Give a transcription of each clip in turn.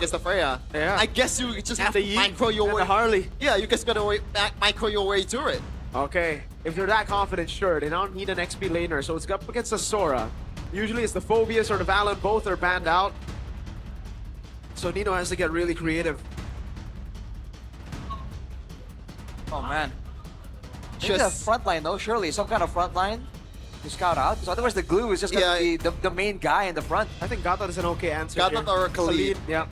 against the Freya. Yeah. I guess you just have the to Yi micro your and way. the Harley. Yeah, you just gotta micro your way through it. Okay, if they're that confident, sure. They don't need an XP laner, so it's up against the Sora. Usually it's the Phobias or the Valen, both are banned out. So Nino has to get really creative. Oh man. Just Just- a front line though, surely some kind of front line to scout out. Because otherwise the glue is just gonna be the main guy in the front. I think Gatot is an okay answer. Gatot here. or Khalid. Yeah.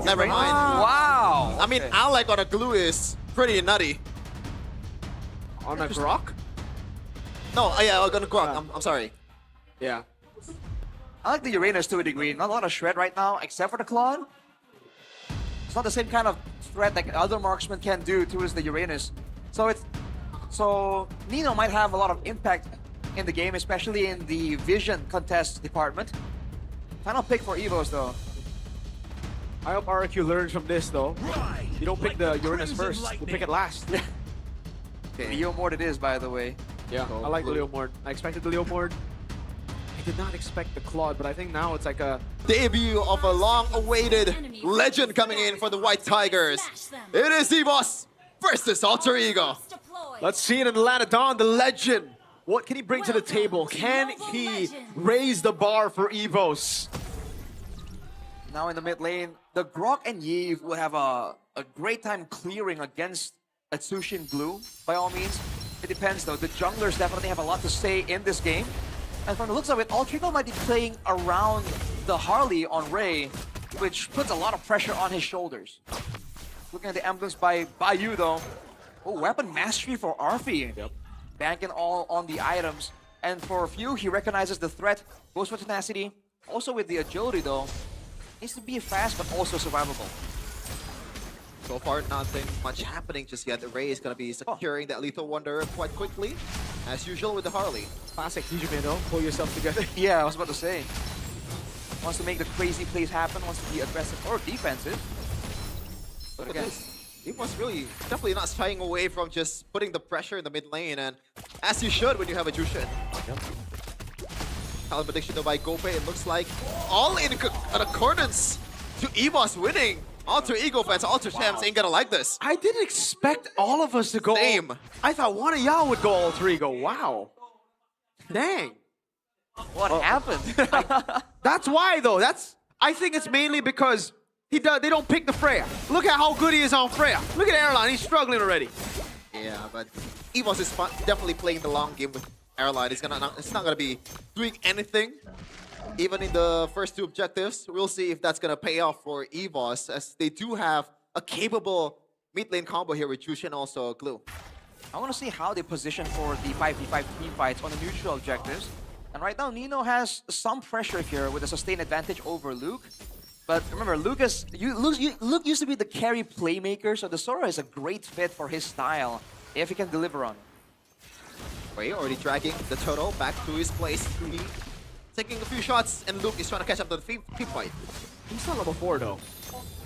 Never mind. Wow. I mean, Okay. Alec on a glue is pretty nutty. On a Grok? No, yeah, I'm gonna Grok. I'm sorry. Yeah. I like the Uranus to a degree. Not a lot of shred right now, except for the Claude. It's not the same kind of threat that other marksmen can do towards the Uranus. So Nino might have a lot of impact in the game, especially in the vision contest department. Final pick for EVOS though. I hope RQ learns from this though. You don't pick the Uranus first, you pick it last. Okay. Leo Mord it is, by the way. Yeah, So I like the blue. Leomord. I expected the Leomord. I did not expect the Claude, but I think now it's like a... Debut of a long-awaited legend coming in for the White Tigers. It is EVOS versus Alter Ego. Let's see it in Latadon, the legend. What can he bring to the table? Can he raise the bar for EVOS? Now in the mid lane, the Grok and Yve will have a great time clearing against Atsushin Blue, by all means. It depends though, the junglers definitely have a lot to say in this game. And from the looks of it, Alter Ego might be playing around the Harley on Ray, which puts a lot of pressure on his shoulders. Looking at the emblems by Bayou though. Oh, weapon mastery for Arfi. Yep. Banking all on the items. And for a few, he recognizes the threat, goes for tenacity. Also with the agility though, needs to be fast but also survivable. So far, nothing much happening just yet. The Ray is going to be securing that Lethal Wonder quite quickly, as usual with the Harley. Classic Hijime though, pull yourself together. Yeah, I was about to say. Wants to make the crazy plays happen, wants to be aggressive or defensive. But Look at again, this. He was really definitely not shying away from just putting the pressure in the mid lane, and as you should when you have a Jushin. Talent prediction though by Gope, it looks like all in accordance to EVOS winning. Alter Ego fans, Alter champs ain't gonna like this. I didn't expect all of us to go. Same. I thought one of y'all would go all three. Go, wow. Dang. what happened? That's why though. I think it's mainly because they don't pick the Freya. Look at how good he is on Freya. Look at Airline, he's struggling already. Yeah, but EVOS is definitely playing the long game with Airline. It's not gonna be doing anything. Even in the first two objectives, we'll see if that's gonna pay off for EVOS, as they do have a capable mid lane combo here with Jushin and also Glue. I want to see how they position for the 5v5 team fights on the neutral objectives. And right now, Nino has some pressure here with a sustained advantage over Luke. But remember, Luke used to be the carry playmaker, so the Sora is a great fit for his style if he can deliver on it. Ray already dragging the turtle back to his place. He taking a few shots, and Luke is trying to catch up to the team fight. He's not level 4 though.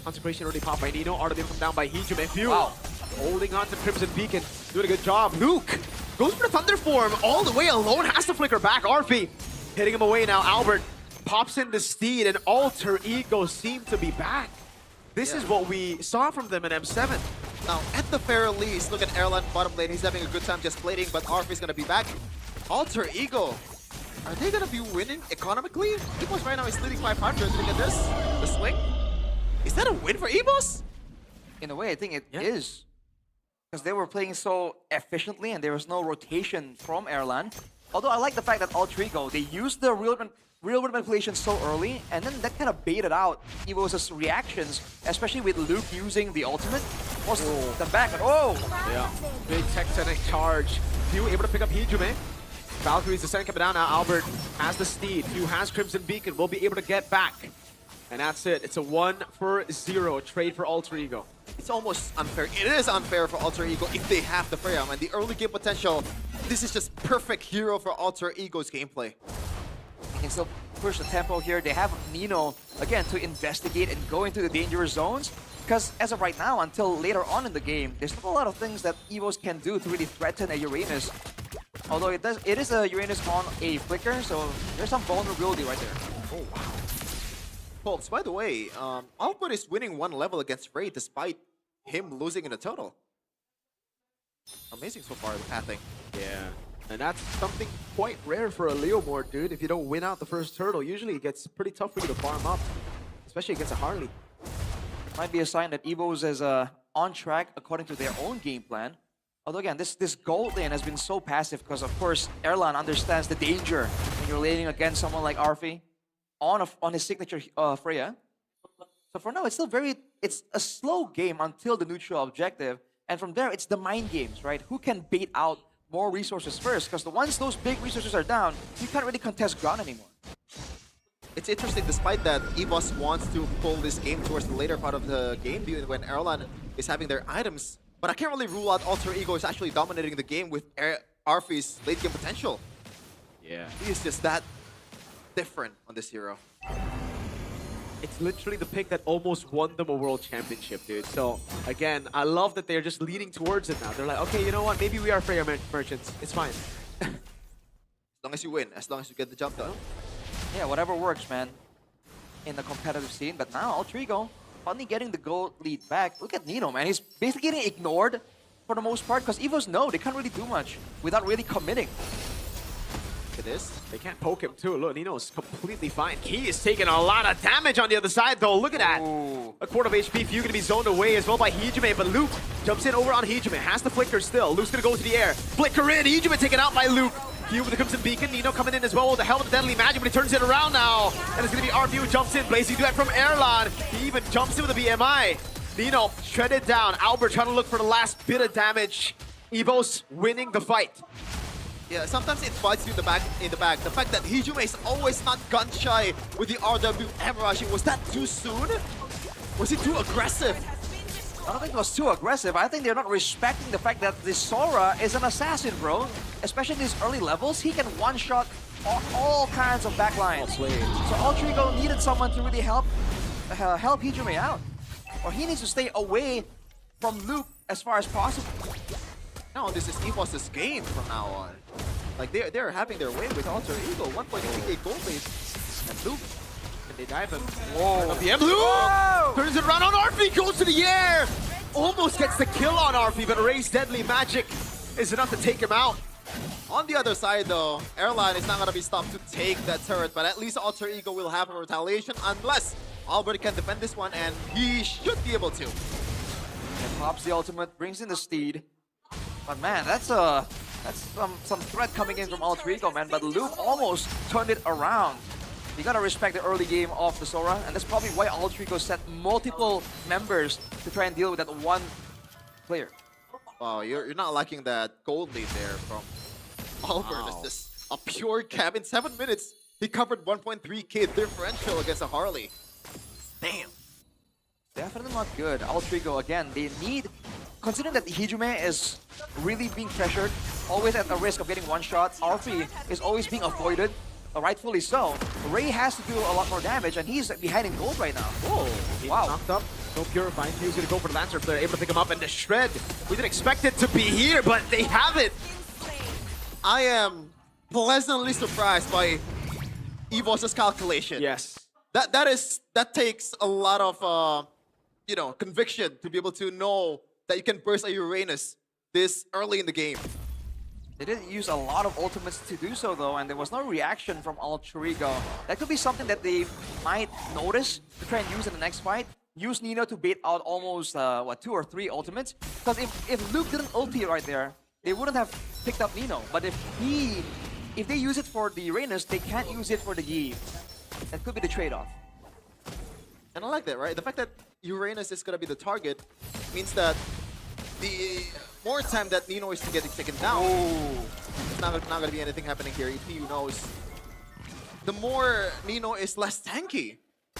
Consecration already popped by Nino. Artemis come down by Hijime. Phew. Wow. Holding on to Crimson Beacon. Doing a good job. Luke goes for the Thunder Form all the way alone. Has to flicker back. Arfi hitting him away now. Albert pops in the Steed, and Alter Ego seem to be back. This is what we saw from them in M7. Now, at the very least, look at Airline bottom lane. He's having a good time just plating, but Arfi's gonna be back. Alter Ego, are they gonna be winning economically? EVOS right now is leading 500. Look at this. The swing. Is that a win for EVOS? In a way, I think it is. Because they were playing so efficiently and there was no rotation from Erlan. Although I like the fact that Alter Ego, they used the real world manipulation so early, and then that kind of baited out EVOS' reactions, especially with Luke using the ultimate. Forced them back, and Yeah. Big tectonic charge. Few able to pick up Hijime. Valkyrie's the second coming down now. Albert has the Steed. Few has Crimson Beacon. Will be able to get back. And that's it. It's a 1-for-0 trade for Alter Ego. It's almost unfair. It is unfair for Alter Ego if they have the Freya, and the early game potential. This is just perfect hero for Alter Ego's gameplay. they can still push the tempo here. They have Nino, again, to investigate and go into the dangerous zones. Because as of right now, until later on in the game, there's not a lot of things that EVOS can do to really threaten a Uranus. Although it is a Uranus on a flicker, so there's some vulnerability right there. Oh, wow. Folks, by the way, Albert is winning one level against Ray despite him losing in the total. Amazing so far, the pathing. Yeah. And that's something quite rare for a Leomord, dude. If you don't win out the first turtle, usually it gets pretty tough for you to farm up, especially against a Harley. Might be a sign that EVOS is on track according to their own game plan. Although again, this gold lane has been so passive because of course Erlan understands the danger when you're laning against someone like Arfi on his signature Freya. So for now, it's still it's a slow game until the neutral objective, and from there it's the mind games, right? Who can bait out more resources first? Because once those big resources are down, you can't really contest ground anymore. It's interesting, despite that EVOS wants to pull this game towards the later part of the game when Erlan is having their items. But I can't really rule out Alter Ego is actually dominating the game with Arfi's late game potential. Yeah. He is just that different on this hero. It's literally the pick that almost won them a world championship, dude. So, again, I love that they're just leading towards it now. They're like, okay, you know what? Maybe we are Freya merchants. It's fine. As long as you win, as long as you get the jump done. Yeah, whatever works, man, in the competitive scene. But now, Alter Ego finally getting the gold lead back. Look at Nino, man. He's basically getting ignored for the most part because EVOS know they can't really do much without really committing. It is. They can't poke him too. Look, Nino's completely fine. Key is taking a lot of damage on the other side, though. Look at that. Ooh. A quarter of HP. Few gonna be zoned away as well by Hijime, but Luke jumps in over on Hijime. Has the flicker still. Luke's gonna go to the air. Flicker in. Hijime taken out by Luke. Few with the Crimson Beacon. Nino coming in as well with the Helmet of Deadly Magic, but he turns it around now. And it's gonna be RP who jumps in. Blazing Duet from Erlan. He even jumps in with a BMI. Nino shredded down. Albert trying to look for the last bit of damage. EVOS winning the fight. Yeah, sometimes it bites you in the back. The fact that Hijime is always not gun shy with the RWM rushing. Was that too soon? Was he too aggressive? I don't think it was too aggressive. I think they're not respecting the fact that this Sora is an assassin, bro. Especially in these early levels, he can one-shot all kinds of backlines. So Alter Ego needed someone to really help Hijime out. Or he needs to stay away from Luke as far as possible. No, this is EVOS' game from now on. Like, they're having their way with Alter Ego. 1.38 gold base. And Luke. And they dive him. Whoa. The Luke turns it around on Arfi, goes to the air. Almost gets the kill on Arfi, but Ray's Deadly Magic is enough to take him out. On the other side, though, Erlan is not going to be stopped to take that turret, but at least Alter Ego will have a retaliation unless Albert can defend this one, and he should be able to. And pops the ultimate, brings in the steed. But man, that's some threat coming in from Alter Ego, man. But Luke almost turned it around. You gotta respect the early game of the Sora, and that's probably why Alter Ego set multiple members to try and deal with that one player. Wow, you're not liking that gold lead there from Albert. Wow. It's just a pure cab. In 7 minutes, he covered 1.3k differential against a Harley. Damn. Definitely not good. Alter Ego, again, they need... Considering that Hijime is really being pressured, always at the risk of getting one shot, Arfi is always being avoided, rightfully so. Ray has to do a lot more damage, and he's behind in gold right now. Whoa, he's Wow. knocked up. No purifying. He was going to go for the Lancer player, able to pick him up and the shred. We didn't expect it to be here, but they have it. I am pleasantly surprised by EVOS' calculation. Yes. That takes a lot of conviction to be able to know that you can burst a Uranus this early in the game. They didn't use a lot of ultimates to do so, though, and there was no reaction from Alter Ego. That could be something that they might notice to try and use in the next fight. Use Nino to bait out almost, 2 or 3 ultimates. Because if Luke didn't ulti right there, they wouldn't have picked up Nino. But if they use it for the Uranus, they can't use it for the Yi. That could be the trade-off. And I like that, right? The fact that Uranus is going to be the target means that the more time that Nino is getting taken down, it's not going to be anything happening here. EPU knows. The more Nino is less tanky.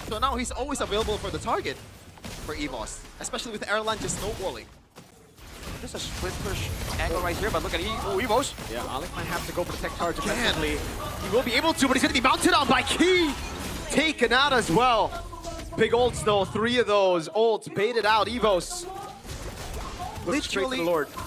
So now he's always available for the target for EVOS, especially with Erlan just snowballing. Just a split push angle right here, but look at EVOS. Yeah, Alec might have to go for the tech charge aggressively. He will be able to, but he's going to be mounted on by Key. Taken out as well. Big ults though, 3 of those ults baited out. EVOS. Literally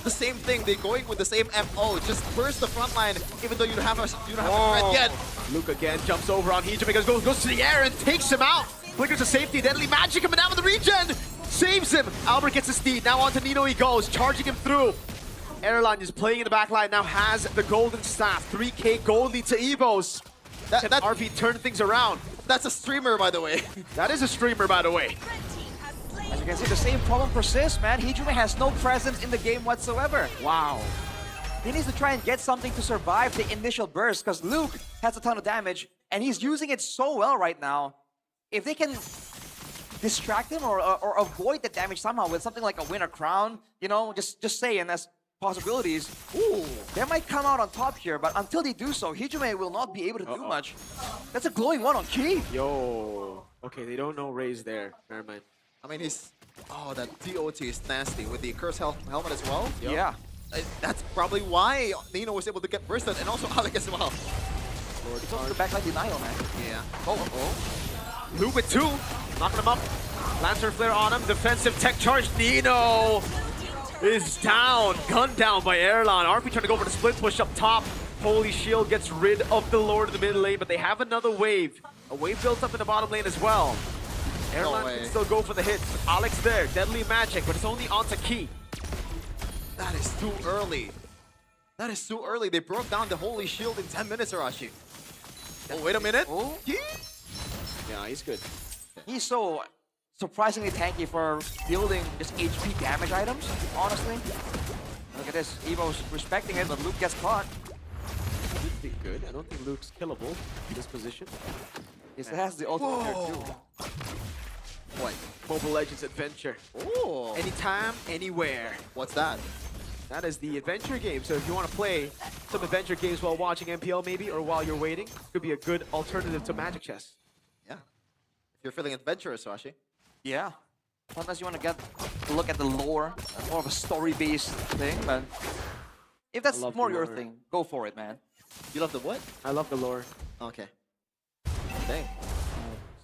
the same thing. They're going with the same MO. Just burst the front line, even though you don't have a threat yet. Luke again jumps over on Hijime, goes to the air and takes him out. Flickers to safety. Deadly Magic coming down with the regen. Saves him. Albert gets the steed. Now onto Nino he goes, charging him through. Airline is playing in the back line, now has the golden staff. 3K gold lead to EVOS. That, RP turn things around. that's a streamer, by the way. That is a streamer, by the way. As you can see, the same problem persists, man. Hijime has no presence in the game whatsoever. Wow. He needs to try and get something to survive the initial burst because Luke has a ton of damage and he's using it so well right now. If they can distract him or avoid the damage somehow with something like a winner crown, you know, just saying as possibilities, ooh, they might come out on top here, but until they do so, Hijime will not be able to do much. That's a glowing one on Key. Yo. Okay, they don't know Ray's there. Never mind. I mean, he's... Oh, that DOT is nasty with the curse helmet as well. Yep. Yeah. That's probably why Nino was able to get bursted, and also Alec as well. It's also the backline denial, man. Yeah. Oh. Luke with 2. Knocking him up. Lantern Flare on him. Defensive tech charge. Nino is down. Gunned down by Airline. RP trying to go for the split push up top. Holy Shield gets rid of the Lord of the mid lane, but they have another wave. A wave built up in the bottom lane as well. Airline way. can still go for the hits. Alex there. Deadly Magic, but it's only onto Key. That is too early. That is too early. They broke down the Holy Shield in 10 minutes, Arashi. Oh, wait a minute. Oh. Yeah, he's good. He's so surprisingly tanky for building just HP damage items, honestly. Look at this. Evo's respecting it, but Luke gets caught. Luke's pretty good. I don't think Luke's killable in this position. Yes, it has the ultimate there too. What? Mobile Legends Adventure. Oh. Anytime, anywhere. What's that? That is the adventure game. So if you want to play some adventure games while watching MPL maybe, or while you're waiting, could be a good alternative to Magic Chess. Yeah. If you're feeling adventurous, Arashi. Yeah. Sometimes you want to get a look at the lore, more of a story-based thing, but if that's love more the your lore. thing, go for it, man. You love the what? I love the lore. Okay. Dang.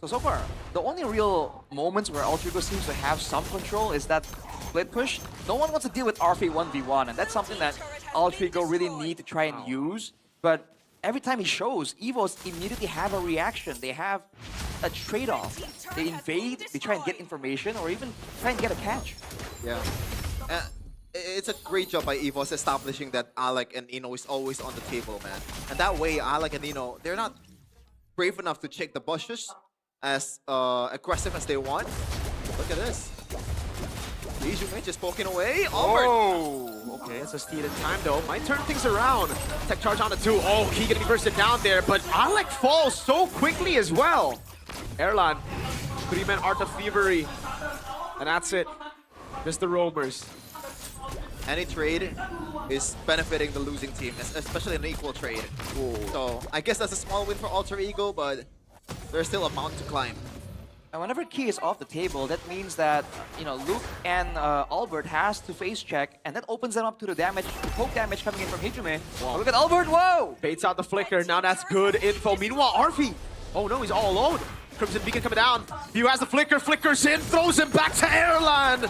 So far, the only real moments where Ultrigo seems to have some control is that split push. No one wants to deal with RF 1v1, and that's something that Ultrigo really need to try and use. But every time he shows, EVOS immediately have a reaction. They have a trade-off. They invade, they try and get information, or even try and get a catch. Yeah. It's a great job by EVOS establishing that Alec and Ino is always on the table, man. And that way, Alec and Ino, they're not brave enough to check the bushes as aggressive as they want. Look at this. Lijume just poking away. Oh, okay. It's a steal in time though. Might turn things around. Tech charge on the 2. Oh, he gonna be bursted down there, but Alec falls so quickly as well. Airline, 3-man Art of Thievery. And that's it. Just the roamers. Any trade is benefiting the losing team, especially an equal trade. So I guess that's a small win for Alter Ego, but there's still a mountain to climb. And whenever Key is off the table, that means that, you know, Luke and Albert has to face check, and that opens them up to the damage, the poke damage coming in from Hijime. Wow. Look at Albert, whoa! Baits out the flicker. Now that's good info. Meanwhile, Arfi. Oh no, he's all alone. Crimson Beacon coming down. View has the flicker, flickers in, throws him back to Airland.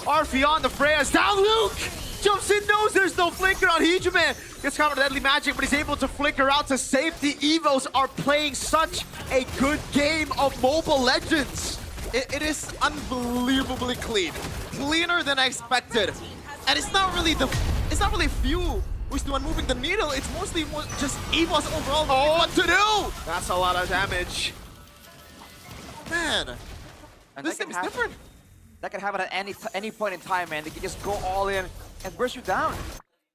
Arfi on the Freya's down. Luke jumps in, knows there's no flicker on Hijime. Gets caught with Deadly Magic, but he's able to flicker out to safety. EVOS are playing such a good game of Mobile Legends. It is unbelievably clean. Cleaner than I expected. And it's not really few who's the one moving the needle. It's mostly just EVOS overall knowing what to do. That's a lot of damage. Man, And this that team can is different. That can happen at any point in time, man. They can just go all in and burst you down.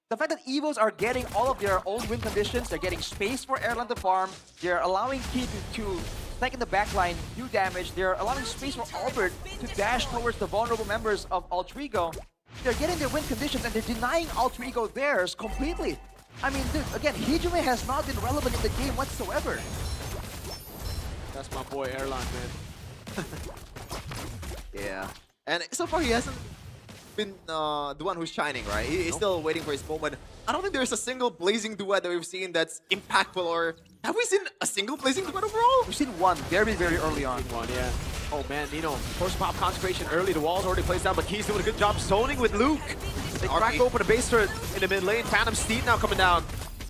The fact that EVOs are getting all of their own win conditions, they're getting space for Airland to farm, they're allowing Key to stack in the backline, do damage, they're allowing space for Albert to dash towards the vulnerable members of Ultrigo. They're getting their win conditions and they're denying Ultrigo theirs completely. I mean, dude, again, Hijime has not been relevant in the game whatsoever. That's my boy Airline, man. Yeah. And so far he hasn't been the one who's shining, right? He's still waiting for his moment. I don't think there's a single blazing duet that we've seen that's impactful, or have we seen a single blazing duet overall? We've seen one very, very early on. One, yeah. Oh man, Nino, force pop consecration early. The wall's already placed down, but Key's doing a good job zoning with Luke. They crack open a base turret in the mid lane. Phantom Steed now coming down.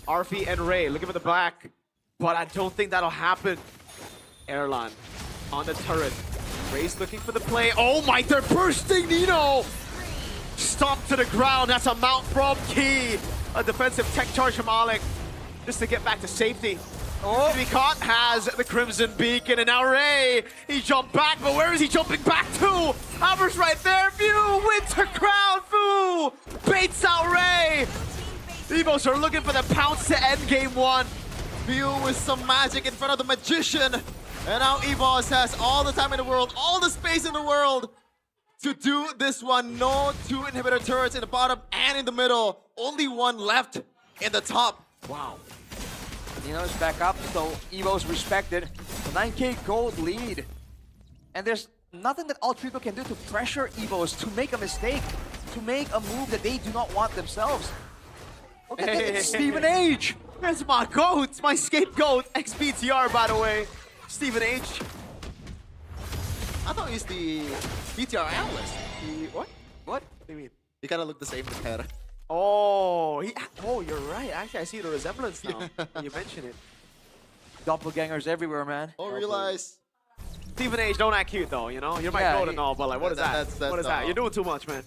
Arfi and Ray looking for the back, but I don't think that'll happen. Airline on the turret. Ray's looking for the play. Oh my, they're bursting Nino! Stomped to the ground. That's a mount from Key. A defensive tech charge from Alec just to get back to safety. Oh, to be caught has the Crimson Beacon, and now Ray, he jumped back, but where is he jumping back to? Albert's right there, View, Winter Crown, Fu, baits out Ray. EVOS are looking for the pounce to end game one. View with some magic in front of the Magician. And now EVOS has all the time in the world, all the space in the world to do this one. No 2 inhibitor turrets in the bottom and in the middle. Only one left in the top. Wow. Nino's back up, so EVO's respected. The 9k gold lead. And there's nothing that Altrico can do to pressure EVOS to make a mistake, to make a move that they do not want themselves. Look at that, it's Stephen H. That's my goat, my scapegoat. XBTR, by the way. Stephen H. I thought he's the BTR analyst. What? What? What do you mean? He kind of look the same with hair. Oh, you're right. Actually, I see the resemblance now. When you mention it. Doppelgangers everywhere, man. Oh, realize. Stephen H, don't act cute though, you know? You're my Yeah, goat and all, but like, what is that? What is that? You're doing too much, man.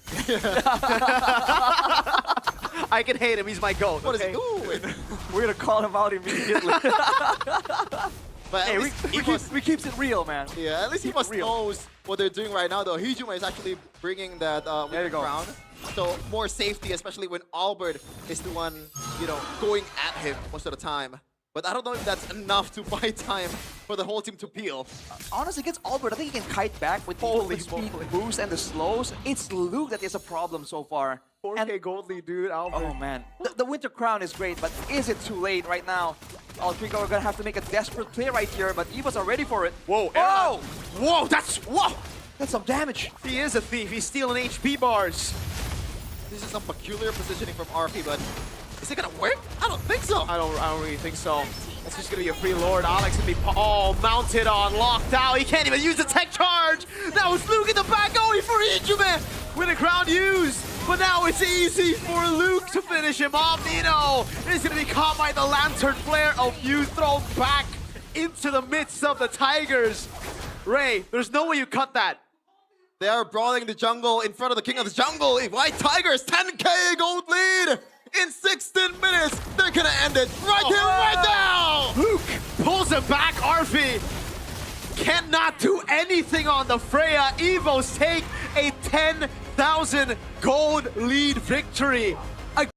I can hate him, he's my goat. What okay? is he doing? We're gonna call him out immediately. But Hey, we keeps it real, man. yeah, at least he must knows what they're doing right now, though. Hijuma is actually bringing that There you go. crown. So more safety, especially when Albert is the one, you know, going at him most of the time. But I don't know if that's enough to buy time for the whole team to peel. Honestly, against Albert, I think he can kite back with the speed boost and the slows. It's Luke that is a problem so far. 4K gold lead, dude, Albert. Oh man, the Winter Crown is great, but is it too late right now? Altrico are gonna have to make a desperate play right here, but EVOS are ready for it. Whoa, Whoa! whoa, whoa! That's some damage. He is a thief, he's stealing HP bars. This is some peculiar positioning from RP, but is it gonna work? I don't think so. I don't really think so. That's just gonna be a free lord. Alex gonna be mounted on, locked out. He can't even use the tech charge. Now it's Luke in the back going for Hijuma with a crown used. But now it's easy for Luke to finish him off. Nino is gonna be caught by the lantern flare of you, thrown back into the midst of the Tigers. Ray, there's no way you cut that. They are brawling the jungle in front of the king of the jungle. White Tigers, 10k gold lead in 16 minutes. They're gonna end it right here, right now. Luke pulls him back. Arfi cannot do anything on the Freya. EVOS take a 10,000 gold lead victory.